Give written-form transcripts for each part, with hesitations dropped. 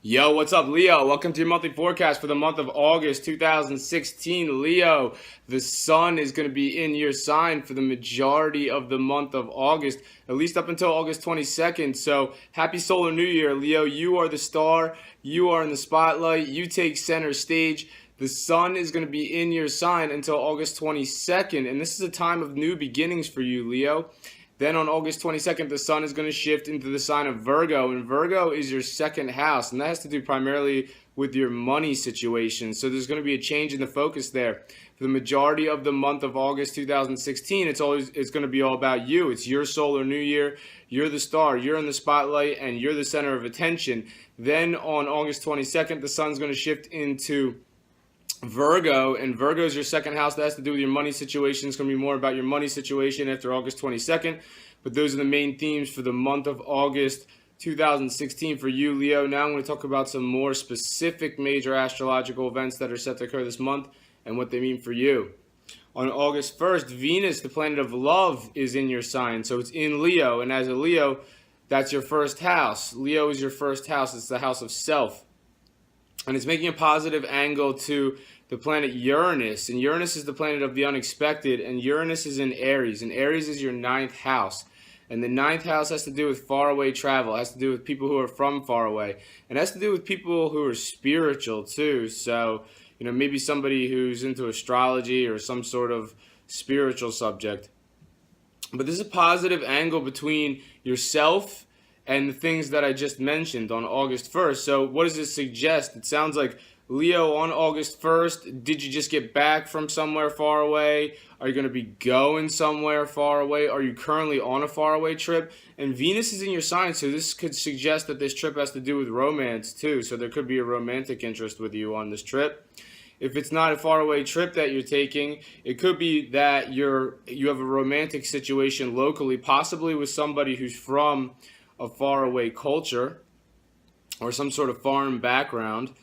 Yo, what's up, Leo? Welcome to your monthly forecast for the month of August 2016. Leo, the sun is going to be in your sign for the majority of the month of August, at least up until August 22nd. So, happy solar new year, Leo. You are the star. You are in the spotlight. You take center stage. The sun is going to be in your sign until August 22nd, and this is a time of new beginnings for you, Leo. Then on August 22nd, the sun is going to shift into the sign of Virgo, and Virgo is your second house, and that has to do primarily with your money situation. So there's going to be a change in the focus there. For the majority of the month of August 2016, it's going to be all about you. It's your solar new year. You're the star. You're in the spotlight, and you're the center of attention. Then on August 22nd, the sun's going to shift into Virgo, and Virgo is your second house. That has to do with your money situation. It's going to be more about your money situation after August 22nd. But those are the main themes for the month of August 2016 for you, Leo. Now I'm going to talk about some more specific major astrological events that are set to occur this month and what they mean for you. On August 1st, Venus, the planet of love, is in your sign. So it's in Leo. And as a Leo, that's your first house. Leo is your first house. It's the house of self. And it's making a positive angle to the planet Uranus. And Uranus is the planet of the unexpected. And Uranus is in Aries. And Aries is your ninth house. And the ninth house has to do with faraway travel. It has to do with people who are from far away. And it has to do with people who are spiritual too. So, maybe somebody who's into astrology or some sort of spiritual subject. But this is a positive angle between yourself and the things that I just mentioned on August 1st. So what does this suggest? It sounds like, Leo, on August 1st, did you just get back from somewhere far away? Are you going to be going somewhere far away? Are you currently on a faraway trip? And Venus is in your sign, so this could suggest that this trip has to do with romance too. So there could be a romantic interest with you on this trip. If it's not a faraway trip that you're taking, it could be that you have a romantic situation locally, possibly with somebody who's from a faraway culture or some sort of foreign background.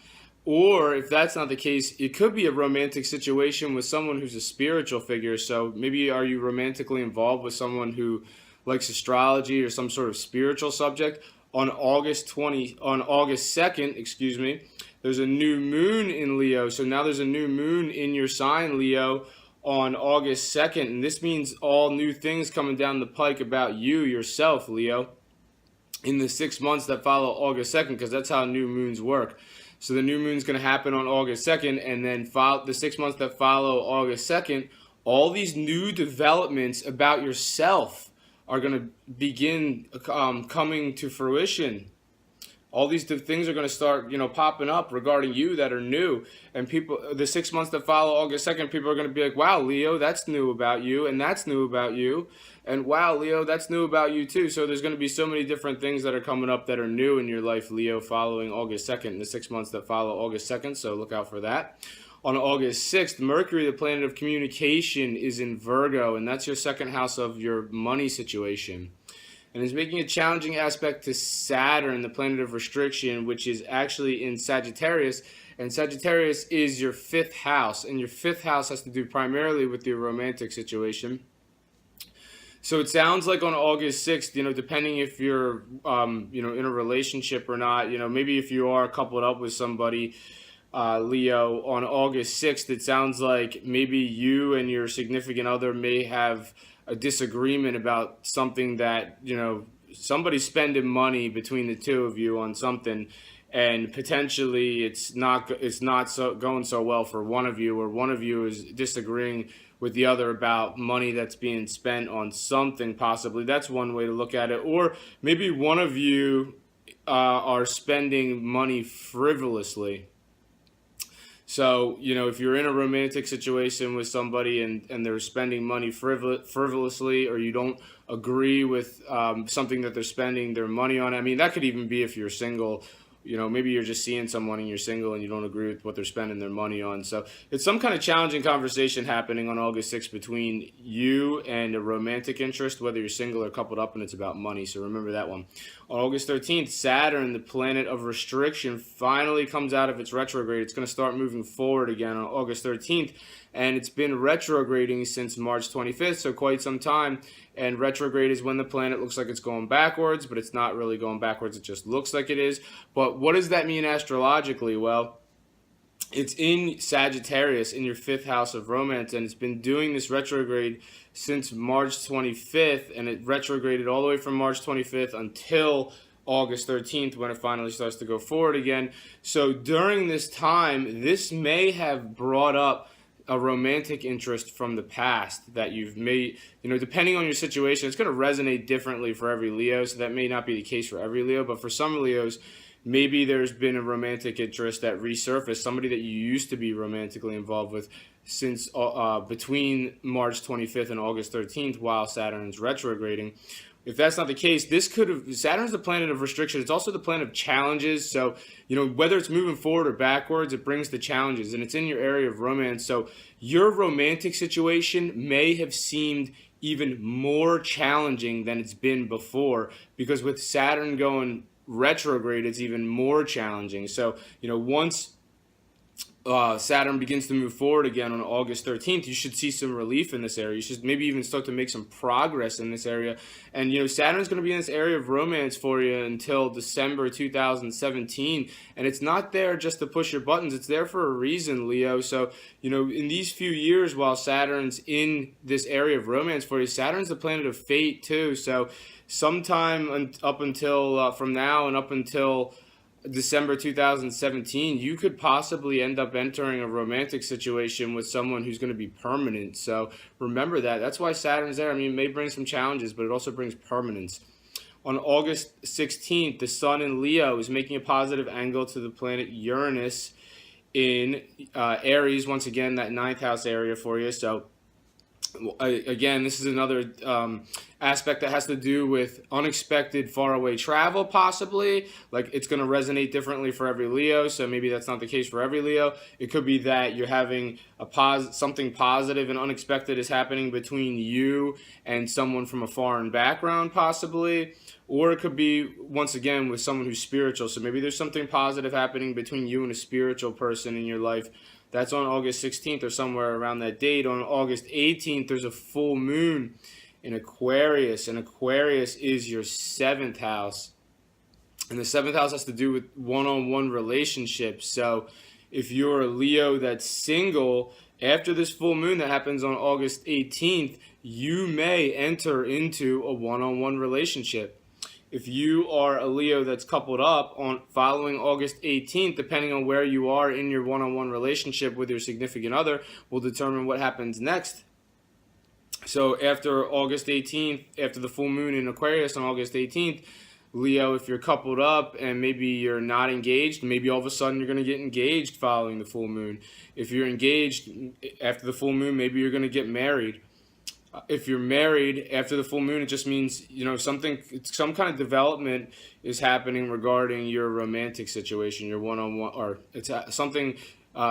Or if that's not the case, it could be a romantic situation with someone who's a spiritual figure. So maybe are you romantically involved with someone who likes astrology or some sort of spiritual subject? On August 2nd, there's a new moon in Leo. So now there's a new moon in your sign, Leo, on August 2nd. And this means all new things coming down the pike about you, yourself, Leo, in the 6 months that follow August 2nd, because that's how new moons work. So the new moon's going to happen on August 2nd, and then the 6 months that follow August 2nd, all these new developments about yourself are going to begin coming to fruition. All these things are going to start, popping up regarding you that are new. And the 6 months that follow August 2nd, people are going to be like, wow, Leo, that's new about you. And that's new about you. And wow, Leo, that's new about you too. So there's going to be so many different things that are coming up that are new in your life, Leo, following August 2nd, in the 6 months that follow August 2nd. So look out for that. On August 6th, Mercury, the planet of communication, is in Virgo. And that's your second house of your money situation. And it's making a challenging aspect to Saturn, the planet of restriction, which is actually in Sagittarius. And Sagittarius is your fifth house. And your fifth house has to do primarily with your romantic situation. So it sounds like on August 6th, depending if you're, in a relationship or not, maybe if you are coupled up with somebody, Leo, on August 6th, it sounds like maybe you and your significant other may have a disagreement about something that, somebody's spending money between the two of you on something, and potentially it's not going so well for one of you, or one of you is disagreeing with the other about money that's being spent on something, possibly. That's one way to look at it. Or maybe one of you are spending money frivolously. So, if you're in a romantic situation with somebody and they're spending money frivolously, or you don't agree with something that they're spending their money on, that could even be if you're single. Maybe you're just seeing someone and you're single and you don't agree with what they're spending their money on. So it's some kind of challenging conversation happening on August 6th between you and a romantic interest, whether you're single or coupled up, and it's about money. So remember that one. On August 13th, Saturn, the planet of restriction, finally comes out of its retrograde. It's going to start moving forward again on August 13th. And it's been retrograding since March 25th, so quite some time. And retrograde is when the planet looks like it's going backwards, but it's not really going backwards. It just looks like it is. But what does that mean astrologically? Well, it's in Sagittarius in your fifth house of romance, and it's been doing this retrograde since March 25th, and it retrograded all the way from March 25th until August 13th when it finally starts to go forward again. So during this time, this may have brought up a romantic interest from the past that you've made, depending on your situation. It's going to resonate differently for every Leo, so that may not be the case for every Leo, but for some Leos, maybe there's been a romantic interest that resurfaced, somebody that you used to be romantically involved with since between March 25th and August 13th while Saturn's retrograding. If that's not the case, Saturn's the planet of restriction. It's also the planet of challenges. So, whether it's moving forward or backwards, it brings the challenges, and it's in your area of romance. So your romantic situation may have seemed even more challenging than it's been before, because with Saturn going retrograde, it's even more challenging. So, once Saturn begins to move forward again on August 13th, you should see some relief in this area. You should maybe even start to make some progress in this area. And, Saturn's going to be in this area of romance for you until December 2017. And it's not there just to push your buttons. It's there for a reason, Leo. So, in these few years while Saturn's in this area of romance for you, Saturn's the planet of fate too. So sometime up until from now and up until December 2017, you could possibly end up entering a romantic situation with someone who's going to be permanent. So remember that. That's why Saturn's there. I mean, it may bring some challenges, but it also brings permanence. On August 16th, the Sun in Leo is making a positive angle to the planet Uranus in Aries. Once again, that ninth house area for you. So again, this is another aspect that has to do with unexpected faraway travel, possibly. Like, it's going to resonate differently for every Leo, so maybe that's not the case for every Leo. It could be that you're having something positive and unexpected is happening between you and someone from a foreign background, possibly. Or it could be, once again, with someone who's spiritual. So maybe there's something positive happening between you and a spiritual person in your life. That's on August 16th or somewhere around that date. On August 18th, there's a full moon in Aquarius, and Aquarius is your seventh house. And the seventh house has to do with one-on-one relationships. So if you're a Leo that's single, after this full moon that happens on August 18th, you may enter into a one-on-one relationship. If you are a Leo that's coupled up on following August 18th, depending on where you are in your one-on-one relationship with your significant other, will determine what happens next. So after August 18th, after the full moon in Aquarius on August 18th, Leo, if you're coupled up and maybe you're not engaged, maybe all of a sudden you're going to get engaged following the full moon. If you're engaged after the full moon, maybe you're going to get married. If you're married after the full moon, it just means, some kind of development is happening regarding your romantic situation, your one-on-one, or it's something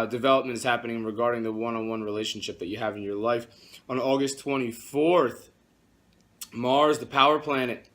development is happening regarding the one-on-one relationship that you have in your life. On August 24th, Mars, the power planet,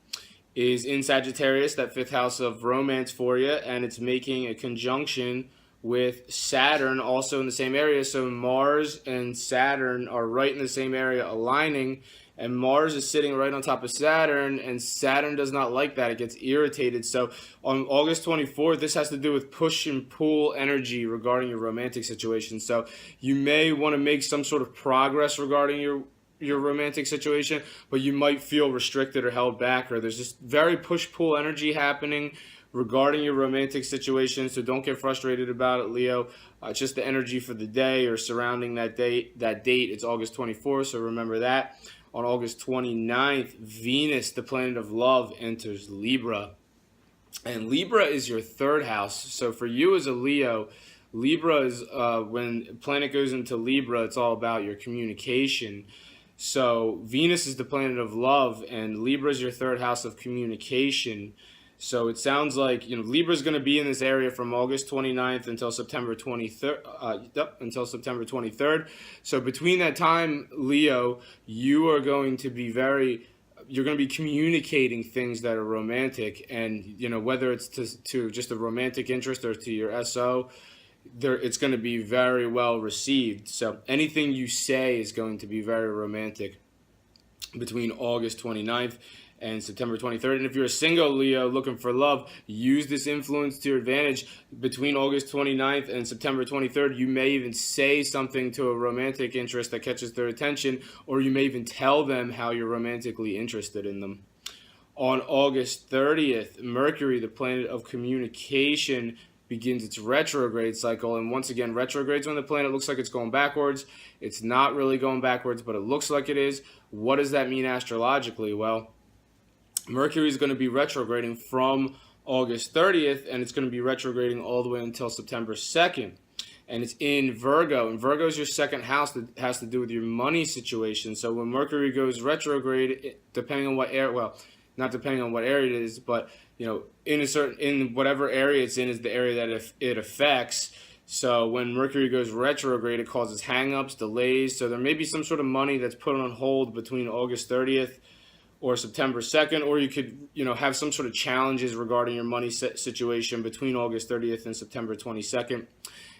is in Sagittarius, that fifth house of romance for you, and it's making a conjunction with Saturn also in the same area. So Mars and Saturn are right in the same area aligning, and Mars is sitting right on top of Saturn, and Saturn does not like that. It gets irritated. So on August 24th, this has to do with push and pull energy regarding your romantic situation. So you may want to make some sort of progress regarding your romantic situation, but you might feel restricted or held back, or there's just very push-pull energy happening regarding your romantic situation. So don't get frustrated about it, Leo. It's just the energy for the day or surrounding that date. It's August 24th, so remember that. On August 29th, Venus, the planet of love, enters Libra. And Libra is your third house. So for you as a Leo, Libra is when planet goes into Libra, it's all about your communication. So Venus is the planet of love, and Libra is your third house of communication. So it sounds like Libra is going to be in this area from August 29th until September 23rd. So between that time, Leo, you are going to be you're going to be communicating things that are romantic, and whether it's to just a romantic interest or to your SO, it's going to be very well received. So anything you say is going to be very romantic between August 29th and September 23rd. And if you're a single Leo looking for love, use this influence to your advantage. Between August 29th and September 23rd, you may even say something to a romantic interest that catches their attention, or you may even tell them how you're romantically interested in them. On August 30th, Mercury, the planet of communication, begins its retrograde cycle. And once again, retrogrades when the planet looks like it's going backwards. It's not really going backwards, but it looks like it is. What does that mean astrologically? Well, Mercury is going to be retrograding from August 30th, and it's going to be retrograding all the way until September 2nd. And it's in Virgo. And Virgo is your second house that has to do with your money situation. So when Mercury goes retrograde, depending on what area, well, not depending on what area it is, but in whatever area it's in is the area that it affects. So when Mercury goes retrograde, it causes hang-ups, delays. So there may be some sort of money that's put on hold between August 30th or September 2nd, or you could have some sort of challenges regarding your money situation between August 30th and September 22nd.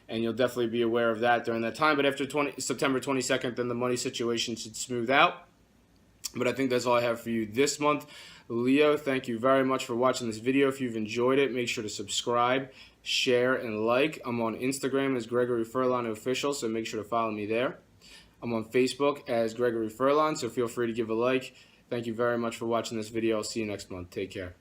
And you'll definitely be aware of that during that time. But after September 22nd, then the money situation should smooth out. But I think that's all I have for you this month. Leo, thank you very much for watching this video. If you've enjoyed it, make sure to subscribe, share, and like. I'm on Instagram as Gregory Furlan Official, so make sure to follow me there. I'm on Facebook as Gregory Furlan, so feel free to give a like. Thank you very much for watching this video. I'll see you next month. Take care.